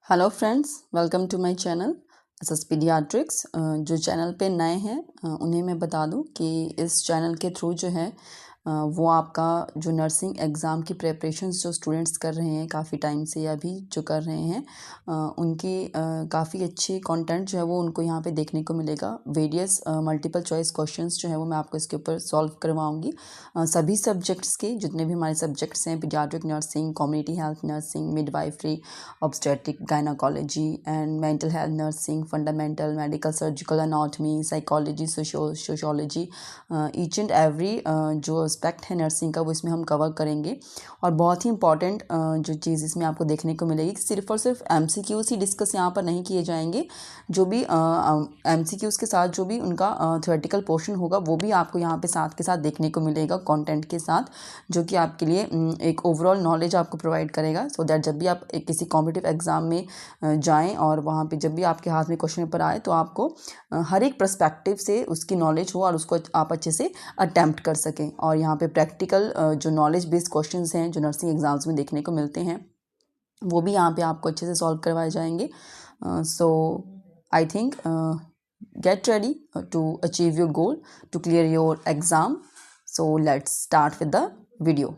Hello friends, welcome to my channel SS paediatrics. जो channel पे नए हैं उन्हें मैं बता दूं कि इस चैनल के थ्रू जो है वो आपका जो नर्सिंग एग्ज़ाम की प्रिपरेशंस जो स्टूडेंट्स कर रहे हैं काफ़ी टाइम से या अभी जो कर रहे हैं उनकी काफ़ी अच्छी कंटेंट जो है वो उनको यहाँ पे देखने को मिलेगा। वेरियस मल्टीपल चॉइस क्वेश्चंस जो है वो मैं आपको इसके ऊपर सॉल्व करवाऊँगी। सभी सब्जेक्ट्स के जितने भी हमारे सब्जेक्ट्स हैं, paediatric nursing, community health nursing, midwifery, obstetric gynaecology and mental health nursing, fundamental medical surgical anatomy, psychology, sociology, each and every जो एस्पेक्ट है नर्सिंग का वो इसमें हम कवर करेंगे। और बहुत ही इंपॉर्टेंट जो चीज़ इसमें आपको देखने को मिलेगी कि सिर्फ और सिर्फ एमसीक्यूज़ ही डिस्कस यहाँ पर नहीं किए जाएंगे। जो भी एमसीक्यूज़ के साथ जो भी उनका थ्योरेटिकल पोर्शन होगा वो भी आपको यहाँ पे साथ के साथ देखने को मिलेगा कंटेंट के साथ, जो कि आपके लिए एक ओवरऑल नॉलेज आपको प्रोवाइड करेगा। सो दैट जब भी आप किसी कॉम्पिटिटिव एग्ज़ाम में जाएं और वहाँ पे जब भी आपके हाथ में क्वेश्चन पेपर आए तो आपको हर एक पर्सपेक्टिव से उसकी नॉलेज हो और उसको आप अच्छे से अटैम्प्ट कर सकें। और यहाँ पे प्रैक्टिकल जो नॉलेज बेस्ड क्वेश्चंस हैं जो नर्सिंग एग्ज़ाम्स में देखने को मिलते हैं वो भी यहाँ पे आपको अच्छे से सॉल्व करवाए जाएंगे। So I think get ready to achieve your goal, to clear your exam. So let's start with the video.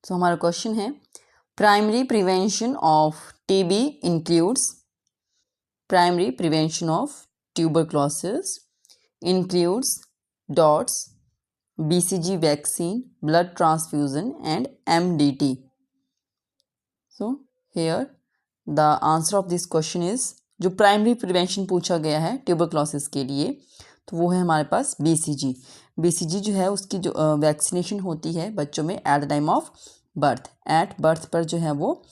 So हमारा क्वेश्चन है, primary prevention of TB includes, primary prevention of tuberculosis includes dots, BCG vaccine, blood transfusion and MDT. So here the answer of this question is, जो primary prevention पूछा गया है tuberculosis के लिए तो वो है हमारे पास BCG। BCG जो है उसकी जो वैक्सीनेशन होती है बच्चों में at the time of birth, at birth पर जो है वो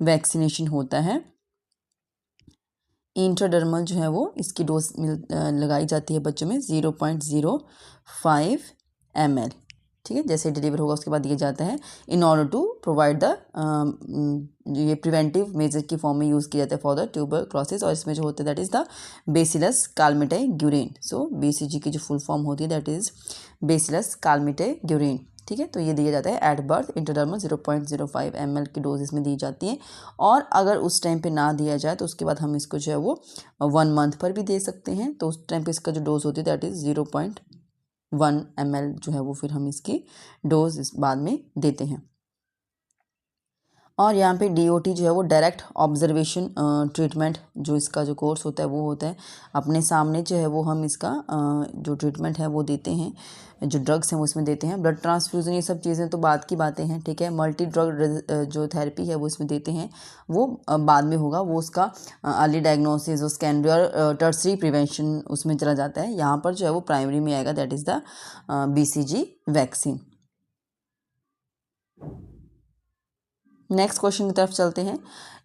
वैक्सीनेशन होता है। इंट्राडर्मल जो है वो इसकी डोज लगाई जाती है बच्चों में 0.05 ml, ठीक है। जैसे डिलीवर होगा उसके बाद दिया जाता है in order to provide the ये प्रिवेंटिव मेजर की फॉर्म में यूज़ किया जाता है फॉर द ट्यूबरक्लोसिस। और इसमें जो होता है that is the bacillus Calmette Guerin. So BCG की जो फुल फॉर्म होती है दैट इज़ बेसिलस कालमेटाइग्यूरेन, ठीक है। तो ये दिया जाता है एट बर्थ, इंट्राडर्मल 0.05 ml की डोज इसमें दी जाती है। और अगर उस टाइम पे ना दिया जाए तो उसके बाद हम इसको जो है वो 1 मंथ पर भी दे सकते हैं। तो उस टाइम पे इसका जो डोज होती है दैट इज़ 0.1 ml जो है वो फिर हम इसकी डोज इस बाद में देते हैं। और यहाँ पे DOT जो है वो डायरेक्ट ऑब्जर्वेशन ट्रीटमेंट, जो इसका जो कोर्स होता है वो होता है अपने सामने जो है वो हम इसका जो ट्रीटमेंट है वो देते हैं, जो ड्रग्स हैं वो इसमें देते हैं। ब्लड ट्रांसफ्यूज़न ये सब चीज़ें तो बाद की बातें हैं, ठीक है। मल्टी ड्रग जो थेरेपी है वो इसमें देते हैं वो बाद में होगा, वो उसका अर्ली डायग्नोसिस और सेकेंडरी टर्सरी प्रिवेंशन उसमें चला जाता है। यहाँ पर जो है वो प्राइमरी में आएगा that is the BCG vaccine. Next question की तरफ चलते हैं।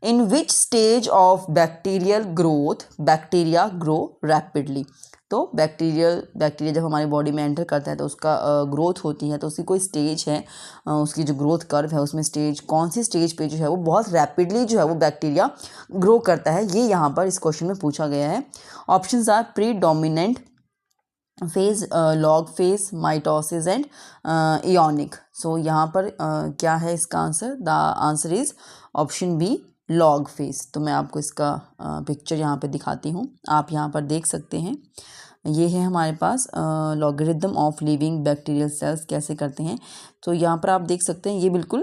In which stage of bacterial growth bacteria grow rapidly. तो बैक्टीरिया जब हमारी बॉडी में एंटर करता है तो उसका ग्रोथ होती है, तो उसकी कोई स्टेज है, उसकी जो ग्रोथ कर्व है उसमें स्टेज कौन सी स्टेज पे जो है वो बहुत रैपिडली जो है वो बैक्टीरिया ग्रो करता है, ये यहाँ पर इस क्वेश्चन में पूछा गया है। Options are predominant phase, log phase, mitosis and ionic. So यहाँ पर क्या है इसका answer? The answer is option B, log phase. तो मैं आपको इसका पिक्चर यहाँ पे दिखाती हूँ, आप यहाँ पर देख सकते हैं। ये है हमारे पास logarithm of living bacterial cells कैसे करते हैं। तो यहाँ पर आप देख सकते हैं ये बिल्कुल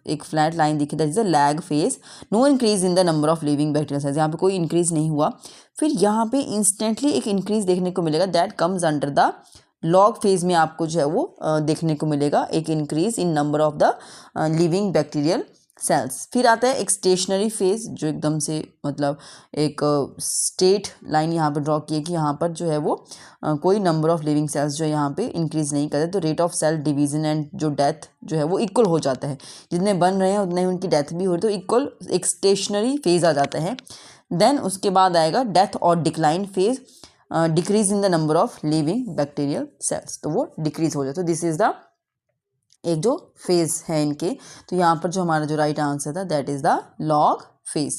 एक फ्लैट लाइन दिखी, that is a lag phase, no increase in the number of living bacterial cells. यहाँ पे कोई इंक्रीज नहीं हुआ, फिर यहाँ पे इंस्टेंटली एक इंक्रीज देखने को मिलेगा, that comes under the log phase में आपको जो है वो देखने को मिलेगा एक increase in number of the living bacterial sales. फिर आता है एक स्टेशनरी फेज, जो एकदम से मतलब एक स्टेट लाइन यहाँ पे ड्रॉ की है कि यहाँ पर जो है वो कोई नंबर ऑफ लिविंग सेल्स जो है यहाँ पे इंक्रीज नहीं करते, तो rate of cell division and जो डेथ जो है वो इक्वल हो जाता है, जितने बन रहे हैं उतने ही उनकी डेथ भी हो रही, तो इक्वल एक स्टेशनरी फेज आ जाता है। देन उसके बाद आएगा डेथ और decline phase, decrease in the number of living bacterial sales, तो वो डिक्रीज हो जाता है। तो दिस इज द एक जो फेज है इनके। तो यहाँ पर जो हमारा जो राइट आंसर था that is the log phase.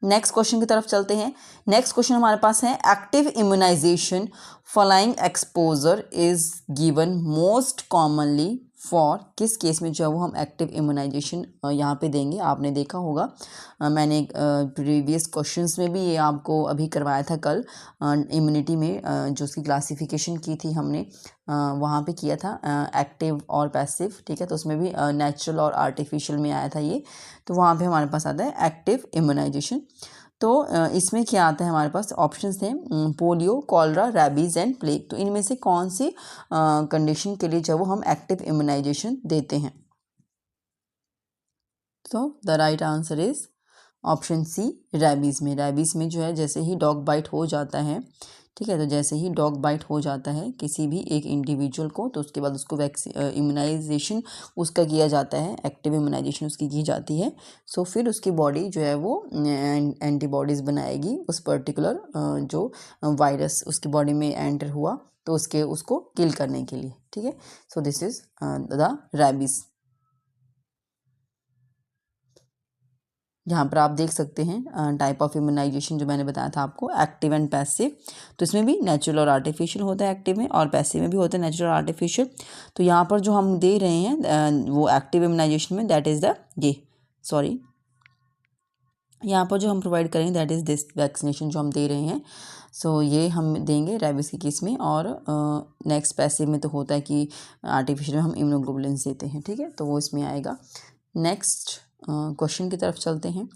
Next question की तरफ चलते हैं। नेक्स्ट क्वेश्चन हमारे पास है, active immunisation following exposure is given most commonly for किस केस में जो है वो हम एक्टिव इम्यूनाइजेशन यहाँ पे देंगे। आपने देखा होगा मैंने प्रीवियस क्वेश्चंस में भी ये आपको अभी करवाया था कल इम्यूनिटी में जो उसकी क्लासिफिकेशन की थी हमने वहाँ पे किया था एक्टिव और पैसिव, ठीक है। तो उसमें भी नेचुरल और आर्टिफिशियल में आया था ये, तो वहाँ पे हमारे पास आता है एक्टिव इम्यूनाइजेशन। तो इसमें क्या आता है हमारे पास ऑप्शंस थे polio, cholera, rabies and plague. तो इनमें से कौन सी कंडीशन के लिए जो वो हम एक्टिव इम्यूनाइजेशन देते हैं? तो the right answer is option C rabies में। रैबीज़ में जो है जैसे ही डॉग बाइट हो जाता है, ठीक है, तो जैसे ही डॉग बाइट हो जाता है किसी भी एक इंडिविजुअल को, तो उसके बाद उसको इम्यूनाइजेशन उसका किया जाता है, एक्टिव इम्यूनाइजेशन उसकी की जाती है। सो फिर उसकी बॉडी जो है वो एंटीबॉडीज़ बनाएगी उस पर्टिकुलर जो वायरस उसकी बॉडी में एंटर हुआ तो उसको किल करने के लिए, ठीक है। So this is the rabies. यहाँ पर आप देख सकते हैं टाइप ऑफ इम्यूनाइजेशन जो मैंने बताया था आपको, एक्टिव एंड पैसिव। तो इसमें भी नेचुरल और आर्टिफिशियल होता है एक्टिव में, और पैसिव में भी होता है नेचुरल और आर्टिफिशियल। तो यहाँ पर जो हम दे रहे हैं वो एक्टिव इम्यूनाइजेशन में दैट इज़ द यहाँ पर जो हम प्रोवाइड करेंगे दैट इज़ दिस वैक्सीनेशन जो हम दे रहे हैं। सो ये हम देंगे रैबीज़ के केस में। और नेक्स्ट पैसिव में तो होता है कि आर्टिफिशियल में हम इम्यूनोग्लोबुलिन देते हैं, ठीक है, तो वो इसमें आएगा। नेक्स्ट क्वेश्चन की तरफ चलते हैं।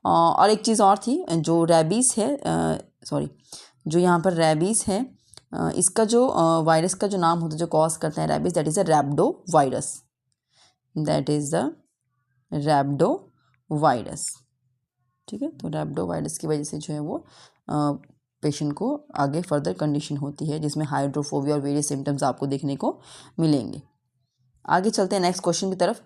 और एक चीज़ और थी, जो रैबीज़ है जो यहाँ पर रैबीज़ है इसका जो वायरस का जो नाम होता है जो कॉज करता है rabies, that is a rhabdo virus, that is the rhabdo virus, ठीक है। तो रैब्डो वायरस की वजह से जो है वो पेशेंट को आगे फर्दर कंडीशन होती है जिसमें हाइड्रोफोबिया और वेरियस सिम्टम्स आपको देखने को मिलेंगे। आगे चलते हैं नेक्स्ट क्वेश्चन की तरफ।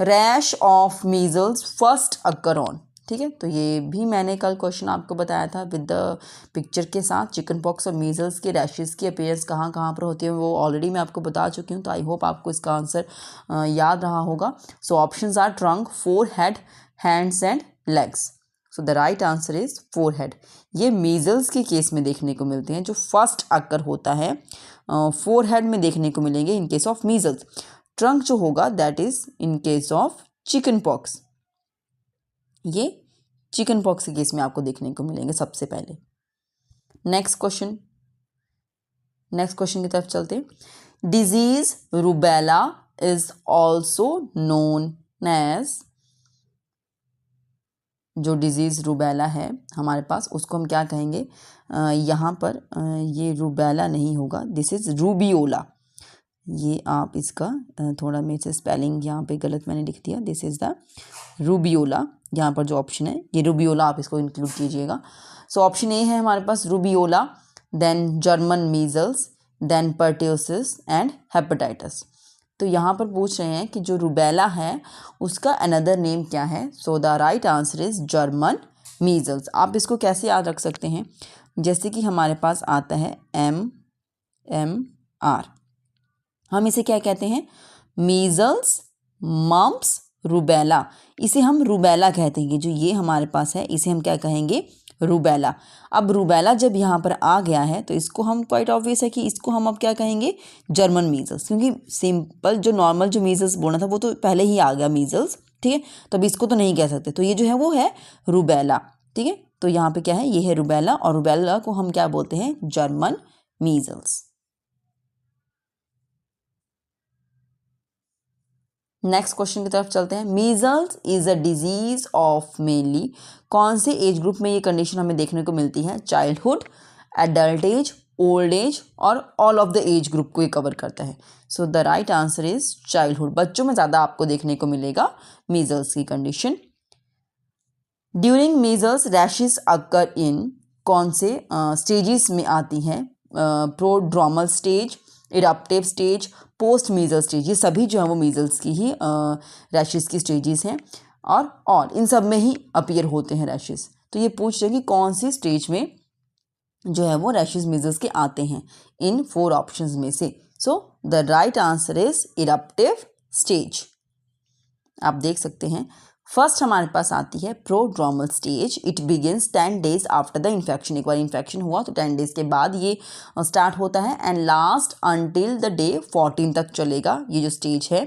Rash of measles first occur on, ठीक है, तो ये भी मैंने कल क्वेश्चन आपको बताया था विद द पिक्चर के साथ। चिकन पॉक्स और मीजल्स के रैशेस की अपीयरेंस कहाँ कहाँ पर होती है वो ऑलरेडी मैं आपको बता चुकी हूँ, तो आई होप आपको इसका आंसर याद रहा होगा। So options are trunk, forehead, hands and legs. So the right answer is forehead. ये मीजल्स के केस में देखने को मिलते हैं, जो फर्स्ट अकर होता है फोरहेड में देखने को मिलेंगे in case of measles. Trunk जो होगा that is in case of chicken pox, ये चिकन पॉक्स के केस में आपको देखने को मिलेंगे सबसे पहले। नेक्स्ट क्वेश्चन की तरफ चलते हैं। Disease rubella is also known as, जो डिजीज़ रूबेला है हमारे पास उसको हम क्या कहेंगे, यहाँ पर ये रूबेला नहीं होगा, दिस इज़ रूबियोला। ये आप इसका थोड़ा मेरे से स्पेलिंग यहाँ पे गलत मैंने लिख दिया, दिस इज़ द रूबियोला। यहाँ पर जो ऑप्शन है ये रूबियोला, आप इसको इंक्लूड कीजिएगा। सो ऑप्शन ए है हमारे पास rubeola, then German measles, then pertussis and hepatitis. तो यहाँ पर पूछ रहे हैं कि जो रूबेला है उसका अनदर नेम क्या है। So the right answer is German measles. आप इसको कैसे याद रख सकते हैं, जैसे कि हमारे पास आता है MMR, हम इसे क्या कहते हैं, मीजल्स, मम्प्स, रूबेला। इसे हम रूबेला कहते हैं, जो ये हमारे पास है इसे हम क्या कहेंगे, रूबेला। अब रूबेला जब यहाँ पर आ गया है तो इसको हम क्वाइट ऑब्वियस है कि इसको हम अब क्या कहेंगे, जर्मन मीजल्स, क्योंकि सिंपल जो नॉर्मल जो मीजल्स बोलना था वो तो पहले ही आ गया मीजल्स, ठीक है, तो अब इसको तो नहीं कह सकते, तो ये जो है वो है रूबेला, ठीक है। तो यहाँ पे क्या है, ये है रूबेला, और रूबेला को हम क्या बोलते हैं, जर्मन मीजल्स। नेक्स्ट क्वेश्चन की तरफ चलते हैं। Measles is a disease of mainly, कौन से एज ग्रुप में ये कंडीशन हमें देखने को मिलती है, childhood, adult age, old age और all of the age group को ये कवर करता है। So the right answer is childhood. बच्चों में ज़्यादा आपको देखने को मिलेगा मीजल्स की condition. During measles rashes occur in, कौन से स्टेजेस में आती हैं, prodromal stage, eruptive stage, post measle stage, ये सभी जो है वो मीजल्स की ही रैशेस की स्टेजेस हैं, और इन सब में ही अपीयर होते हैं रैशेस। तो ये पूछ रहे हैं कि कौन सी स्टेज में जो है वो रैशेस मीजल्स के आते हैं इन 4 ऑप्शंस में से। सो the right answer is eruptive stage. आप देख सकते हैं फर्स्ट हमारे पास आती है prodromal stage. It begins 10 days after the infection. एक बार इन्फेक्शन हुआ तो 10 डेज के बाद ये स्टार्ट होता है and last until the day 14 तक चलेगा ये जो स्टेज है।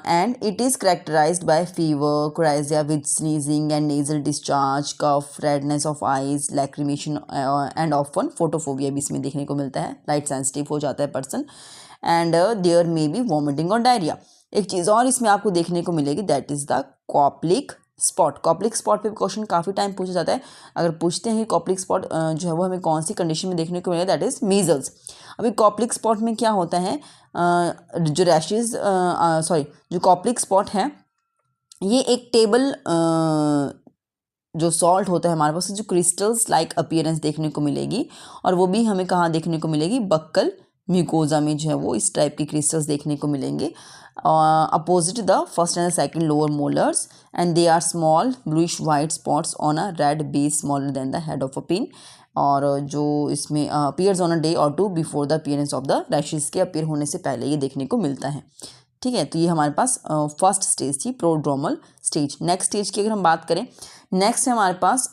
And it is characterized by fever, coryza with sneezing and nasal discharge, cough, redness of eyes, lacrimation and often photophobia भी इसमें देखने को मिलता है। लाइट सेंसिटिव हो जाता है person and there may be vomiting और डायरिया। एक चीज़ और इसमें आपको देखने को मिलेगी, that is the Koplik spot. Koplik spot पे क्वेश्चन काफ़ी टाइम पूछा जाता है। अगर पूछते हैं कॉप्लिक स्पॉट जो है वो हमें कौन सी कंडीशन में देखने को मिलेगा, दैट इज़ मीजल्स। अभी कॉप्लिक स्पॉट में क्या होता है, जो रैशेज जो कॉप्लिक स्पॉट है ये एक टेबल जो सॉल्ट होता है हमारे पास, जो क्रिस्टल्स लाइक अपीयरेंस देखने को मिलेगी, और वो भी हमें कहाँ देखने को मिलेगी, बक्कल म्यूकोजा में जो है वो इस टाइप की क्रिस्टल्स देखने को मिलेंगे opposite the first and second lower molars and they are small bluish white spots on a red base smaller than the head of a pin. और जो इसमें अपीयर्स ऑन अ डे और 2 before the appearance of the rashes के appear होने से पहले ये देखने को मिलता है। ठीक है, तो ये हमारे पास फर्स्ट स्टेज थी, प्रोड्रोमल स्टेज। नेक्स्ट स्टेज की अगर हम बात करें, नेक्स्ट है हमारे पास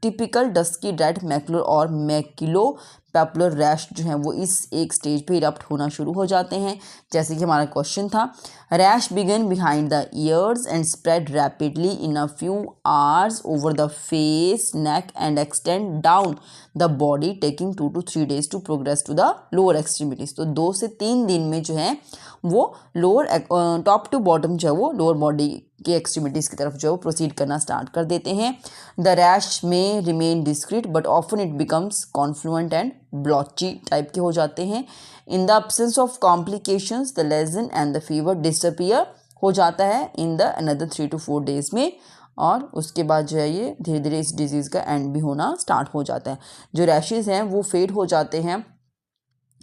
टिपिकल डस्की रेड मैकुलर और मैक्यूलो पैपुलर रैश जो है वो इस एक स्टेज पे इरप्ट होना शुरू हो जाते हैं। जैसे कि हमारा क्वेश्चन था, rash began behind the ears and spread rapidly in a few hours over the face, neck and extend down the body taking 2 to 3 days to progress to the lower extremities. तो 2 से 3 दिन में जो है वो lower top to bottom जो है वो लोअर बॉडी के एक्सट्रीमिटीज़ की तरफ जो है वो प्रोसीड करना स्टार्ट कर देते हैं। द रैश में remain discrete but often it becomes confluent and blotchy type के हो जाते हैं। In the absence of complications the lesion and the fever disappear हो जाता है in the another 3 to 4 days में, और उसके बाद जो है ये धीरे धीरे इस डिजीज़ का एंड भी होना स्टार्ट हो जाता है। जो रैशेज़ हैं वो फेड हो जाते हैं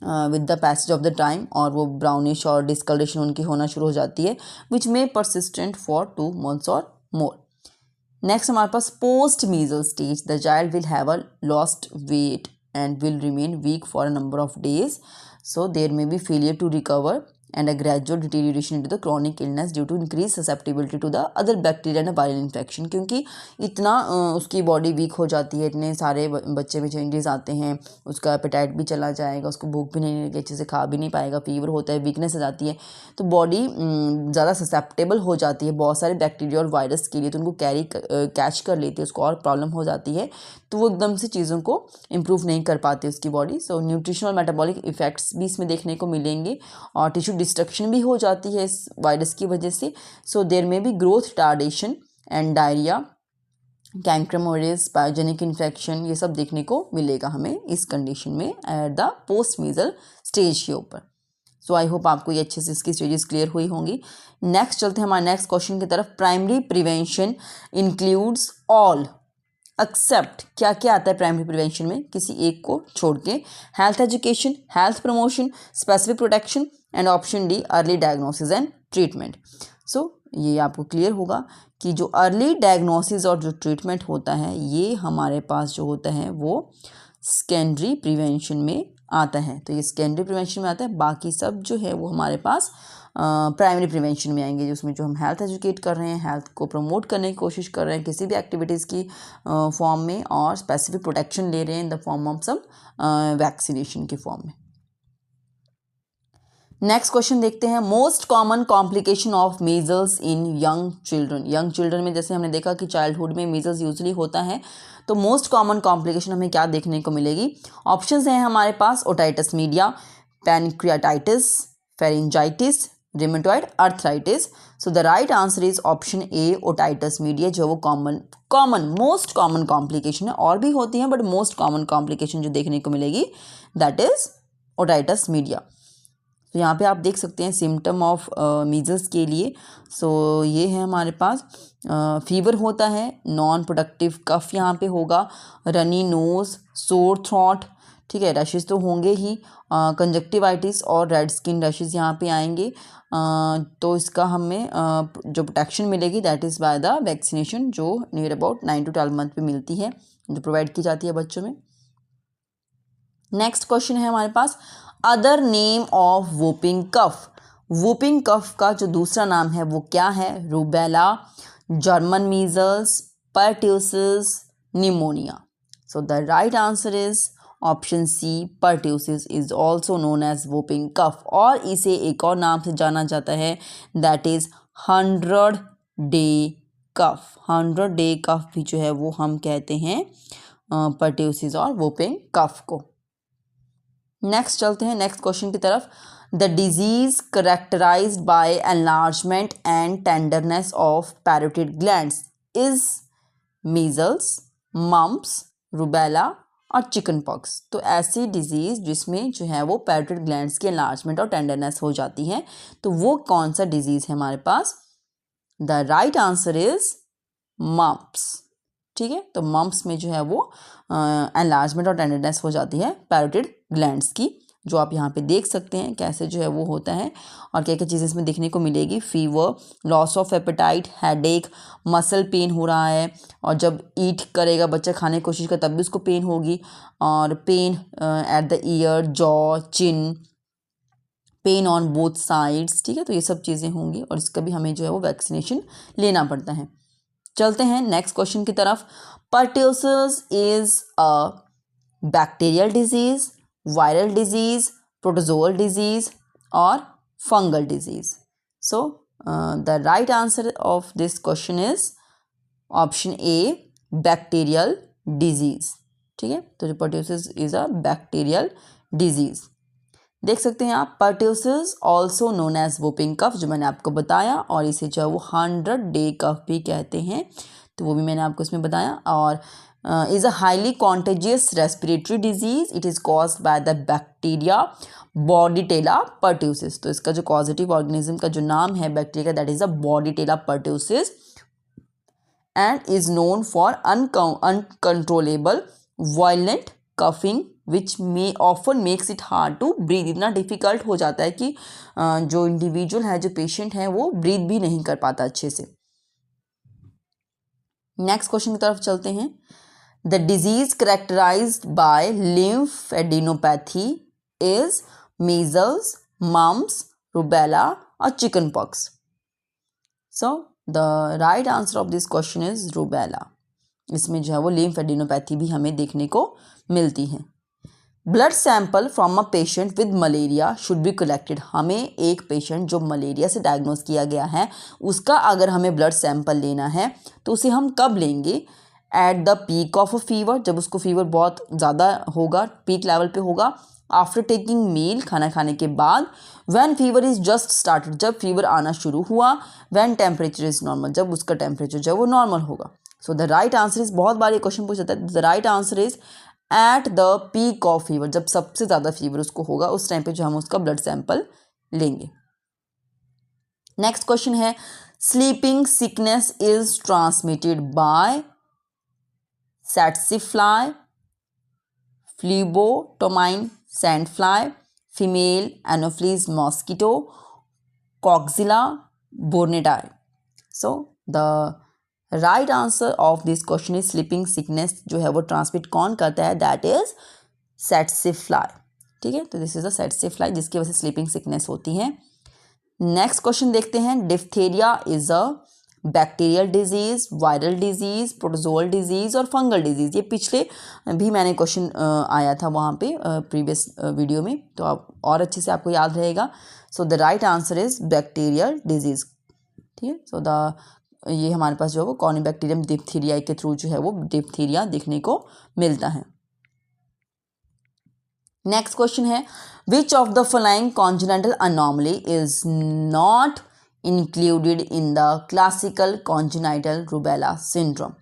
with the passage of the time, और वो ब्राउनिश और डिस्कलरेशन उनकी होना शुरू हो जाती है विच में परसिस्टेंट फॉर 2 months और मोर। नेक्स्ट हमारे पास post measle stage. The child will have a lost weight and will remain weak for a number of days, so there may be failure to recover and a gradual deterioration into the chronic illness due to increased susceptibility to the other bacteria and viral infection। क्योंकि इतना उसकी body weak हो जाती है, इतने सारे बच्चे में चेंजेस आते हैं, उसका एपेटाइट भी चला जाएगा, उसको भूख भी नहीं लगेगी, अच्छे से खा भी नहीं पाएगा, फीवर होता है, वीकनेस आ जाती है, तो बॉडी ज़्यादा ससेप्टेबल हो जाती है बहुत सारे बैक्टीरिया और वायरस के लिए, तो उनको कैच कर लेती है, उसको और प्रॉब्लम हो जाती है, तो वो एकदम से चीज़ों को इम्प्रूव नहीं कर पाती उसकी बॉडी। सो न्यूट्रिशनल मेटाबॉलिक इफेक्ट्स भी इसमें देखने को मिलेंगे, और टिश्यू डिस्ट्रक्शन भी हो जाती है इस वायरस की वजह से। सो there may be growth retardation and diarrhoea, cancrum oris, pyogenic infection, ये सब देखने को मिलेगा हमें इस कंडीशन में at the post measle stage के ऊपर। सो आई होप आपको ये अच्छे से इसकी स्टेजेस क्लियर हुई होंगी। नेक्स्ट चलते हैं हमारे नेक्स्ट क्वेश्चन की तरफ। Primary prevention includes all except, क्या क्या आता है प्राइमरी प्रिवेंशन में, किसी एक को छोड़ के, health education, health promotion, specific protection and option D early diagnosis and treatment. So ये आपको क्लियर होगा कि जो अर्ली डायग्नोसिस और जो ट्रीटमेंट होता है ये हमारे पास जो होता है वो सेकेंडरी प्रिवेंशन में आता है। तो ये सेकेंडरी प्रिवेंशन में आता है, बाकी सब जो है वो हमारे पास प्राइमरी प्रिवेंशन में आएंगे, जिसमें जो हम हेल्थ एजुकेट कर रहे हैं, हेल्थ को प्रमोट करने की कोशिश कर रहे हैं किसी भी एक्टिविटीज़ की फॉर्म में, और स्पेसिफिक प्रोटेक्शन ले रहे हैं in the form of some vaccination के फॉर्म में। नेक्स्ट क्वेश्चन देखते हैं। Most common complication of measles in young children. Young children में जैसे हमने देखा कि चाइल्डहुड में मीजल्स यूजली होता है, तो मोस्ट कॉमन कॉम्प्लिकेशन हमें क्या देखने को मिलेगी। ऑप्शंस हैं हमारे पास otitis media, pancreatitis, pharyngitis, rheumatoid arthritis. So the right answer is option A, otitis media, जो वो मोस्ट कॉमन कॉम्प्लिकेशन है। और भी होती हैं बट मोस्ट कॉमन कॉम्प्लिकेशन जो देखने को मिलेगी दैट इज ओटाइटिस मीडिया। तो यहाँ पे आप देख सकते हैं सिम्टम ऑफ मीजल्स के लिए। सो ये है हमारे पास फीवर होता है, नॉन प्रोडक्टिव कफ यहाँ पे होगा, रनी नोज, सोर थ्रॉट, ठीक है, रैशेस तो होंगे ही, कंजक्टिवाइटिस और रेड स्किन रैशेस यहाँ पे आएंगे। तो इसका हमें जो प्रोटेक्शन मिलेगी that is by the vaccination, जो नियर अबाउट 9 to 12 मंथ पे मिलती है, जो प्रोवाइड की जाती है बच्चों में। नेक्स्ट क्वेश्चन है हमारे पास, other name of whooping cough. Whooping cough का जो दूसरा नाम है वो क्या है। Rubella, German measles, pertussis, pneumonia. So the right answer is option C, pertussis is also known as whooping cough, और इसे एक और नाम से जाना जाता है, that is 100-day cough. 100-day cough भी जो है वो हम कहते हैं pertussis और whooping cough को. नेक्स्ट चलते हैं नेक्स्ट क्वेश्चन की तरफ. The disease characterised by enlargement and tenderness of parotid glands is measles, mumps, rubella और चिकन पॉक्स. तो ऐसी डिजीज जिसमें जो है वो पैरोटिड ग्लैंड्स की एनलार्जमेंट और टेंडरनेस हो जाती है, तो वो कौन सा डिजीज है हमारे पास? The right answer is mumps. ठीक है, तो मम्प्स में जो है वो एनलार्जमेंट और टेंडरनेस हो जाती है पैरोटिड ग्लैंड्स की, जो आप यहाँ पे देख सकते हैं कैसे जो है वो होता है और क्या क्या चीज़ें इसमें देखने को मिलेगी. Fever, loss of appetite, headache, muscle pain हो रहा है, और जब ईट करेगा बच्चा, खाने की कोशिश करे तब भी उसको पेन होगी, और pen at the year, jaw, chin, pain on both sides. ठीक है, तो ये सब चीज़ें होंगी और इसका भी हमें जो है वो वैक्सीनेशन लेना पड़ता है. चलते हैं नेक्स्ट क्वेश्चन की तरफ. pertussis is a bacterial disease, viral disease, protozoal disease और fungal disease. So the right answer of this question is option A, bacterial disease. ठीक है, तो pertussis is a bacterial disease. देख सकते हैं आप, pertussis also known as whooping cough, जो मैंने आपको बताया, और इसे जो है वो 100-day cough भी कहते हैं, तो वो भी मैंने आपको इसमें बताया. और is a highly contagious respiratory disease. It is caused by the bacteria bordetella pertussis. तो इसका जो कॉजेटिव ऑर्गेनिज्म का जो नाम है बैक्टीरिया का, that is a bordetella pertussis, and is known for uncontrollable violent coughing which may often makes it hard to breathe. इतना difficult हो जाता है कि जो इंडिविजुअल है, जो पेशेंट है, वो ब्रीथ भी नहीं कर पाता अच्छे से. नेक्स्ट क्वेश्चन की तरफ चलते हैं. The disease characterised by lymphadenopathy is measles, mumps, rubella और chicken pox. So the right answer of this question is rubella. इसमें जो है वो लिम्फेडिनोपैथी भी हमें देखने को मिलती है. Blood sample from a patient with malaria should be collected. हमें एक पेशेंट जो मलेरिया से डायग्नोज किया गया है, उसका अगर हमें ब्लड सैंपल लेना है तो उसे हम कब लेंगे? At the peak of a fever, जब उसको फीवर बहुत ज़्यादा होगा, पीक लेवल पे होगा. आफ्टर टेकिंग मील, खाना खाने के बाद. When fever is just started, जब फीवर आना शुरू हुआ. व्हेन टेम्परेचर इज नॉर्मल, जब उसका टेम्परेचर जो है वो नॉर्मल होगा. सो द राइट आंसर इज, बहुत बार ये क्वेश्चन पूछा जाता है, the right answer is at the peak of fever. जब सबसे ज़्यादा फीवर उसको होगा, उस टाइम पे जो हम उसका ब्लड सैंपल लेंगे. नेक्स्ट क्वेश्चन है, sleeping sickness is transmitted by tsetse fly, phlebotomine sand fly, female anopheles mosquito, coxiella burnetii. So the right answer of this question is sleeping sickness जो है वो ट्रांसमिट कौन करता है? That is tsetse fly. ठीक है, तो this is a tsetse fly जिसकी वजह से स्लीपिंग सिकनेस होती है. नेक्स्ट क्वेश्चन देखते हैं. Diphtheria is a bacterial disease, viral disease, protozoal disease और फंगल डिजीज. ये पिछले भी मैंने क्वेश्चन आया था वहाँ पे प्रीवियस वीडियो में, तो आप और अच्छे से आपको याद रहेगा. सो the right answer is bacterial disease. ठीक है, सो द ये हमारे पास जो है वो कॉर्निबैक्टीरियम डिप्थीरिया के थ्रू जो है वो डिप्थीरिया देखने को मिलता है. नेक्स्ट क्वेश्चन है, which of the following congenital anomaly is not included in the classical congenital rubella syndrome.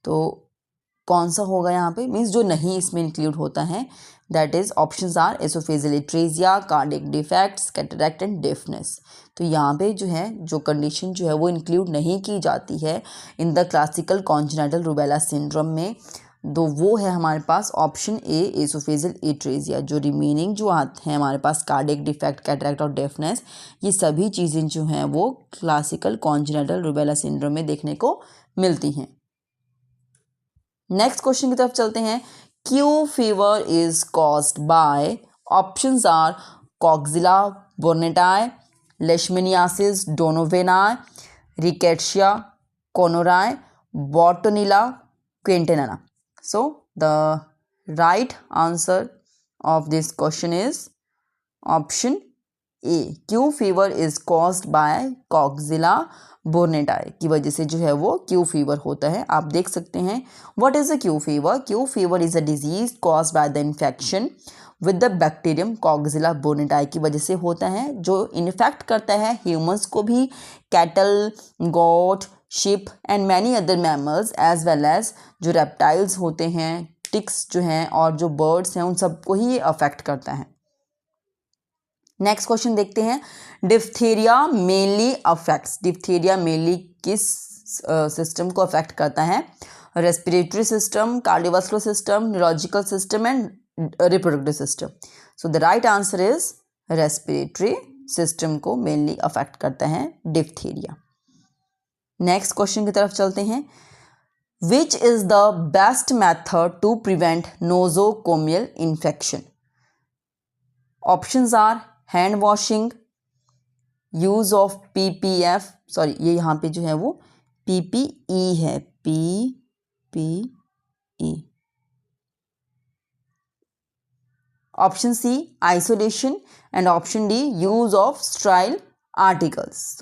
तो कौन सा होगा यहाँ पे, मीन्स जो नहीं इसमें इंक्लूड होता है? That is options are oesophageal atresia, cardiac defects, cataract and deafness. तो यहाँ पे जो है जो कंडीशन जो है वो इंक्लूड नहीं की जाती है in the classical congenital rubella syndrome में, तो वो है हमारे पास ऑप्शन ए, एसोफेजियल एट्रेजिया. जो रिमेनिंग जो आते हैं हमारे पास, कार्डियक डिफेक्ट, कैटरैक्ट और डेफनेस, ये सभी चीज़ें जो हैं वो क्लासिकल कॉन्जेनिटल रूबेला सिंड्रोम में देखने को मिलती हैं. नेक्स्ट क्वेश्चन की तरफ चलते हैं. Q fever is caused by, options are coxiella burnetii, leishmaniasis donovani, rickettsia Conorai, Bottonella, Quintanilla. So the right answer of this question is option A. Q fever is caused by Coxiella burnetii की वजह से जो है वो Q fever होता है. आप देख सकते हैं. What is a Q fever? Q fever is a disease caused by the infection with the bacterium Coxiella burnetii की वजह से होता है, जो इन्फेक्ट करता है ह्यूमंस को भी, cattle, goat, sheep and many other mammals as well as जो रेप्टाइल्स होते हैं, टिक्स जो हैं और जो बर्ड्स हैं, उन सबको ही ये अफेक्ट करता है. नेक्स्ट क्वेश्चन देखते हैं. Diphtheria mainly affects. Diphtheria mainly किस सिस्टम को अफेक्ट करता है? Respiratory system, cardiovascular system, neurological system and reproductive system. So the right answer is respiratory system को मेनली अफेक्ट करता है डिप्थीरिया. नेक्स्ट क्वेश्चन की तरफ चलते हैं. Which is the best method to prevent nosocomial infection? Options are hand washing, use of PPF, sorry ये यहाँ पे जो है वो PPE है, PPE. Option C isolation and option D use of sterile articles.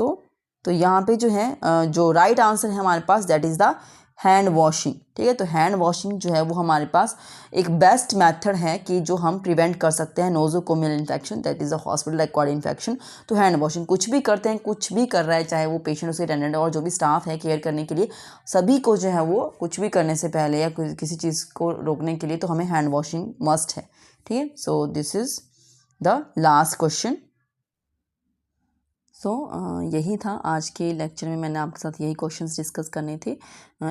तो यहाँ पे जो है जो राइट आंसर है हमारे पास that is the hand washing. ठीक है, तो हैंड वॉशिंग जो है वो हमारे पास एक बेस्ट मेथड है कि जो हम प्रिवेंट कर सकते हैं nosocomial infection, that is a hospital acquired infection. तो हैंड वॉशिंग कुछ भी करते हैं, कुछ भी कर रहा है, चाहे वो पेशेंट उसके अटेंडेंट और जो भी स्टाफ है केयर करने के लिए, सभी को जो है वो कुछ भी करने से पहले या किसी चीज़ को रोकने के लिए तो हमें हैंड वॉशिंग मस्ट है. ठीक है, so this is the last question. यही था आज के लेक्चर में, मैंने आपके साथ यही क्वेश्चंस डिस्कस करने थे.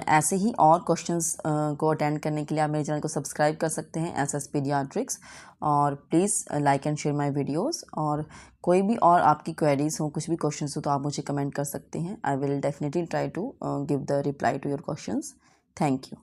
ऐसे ही और क्वेश्चंस को अटेंड करने के लिए आप मेरे चैनल को सब्सक्राइब कर सकते हैं SS पीडियाट्रिक्स. और please like and share my videos. और कोई भी और आपकी क्वेरीज हो, कुछ भी क्वेश्चंस हो तो आप मुझे कमेंट कर सकते हैं. I will definitely try to give the reply to your questions. Thank you.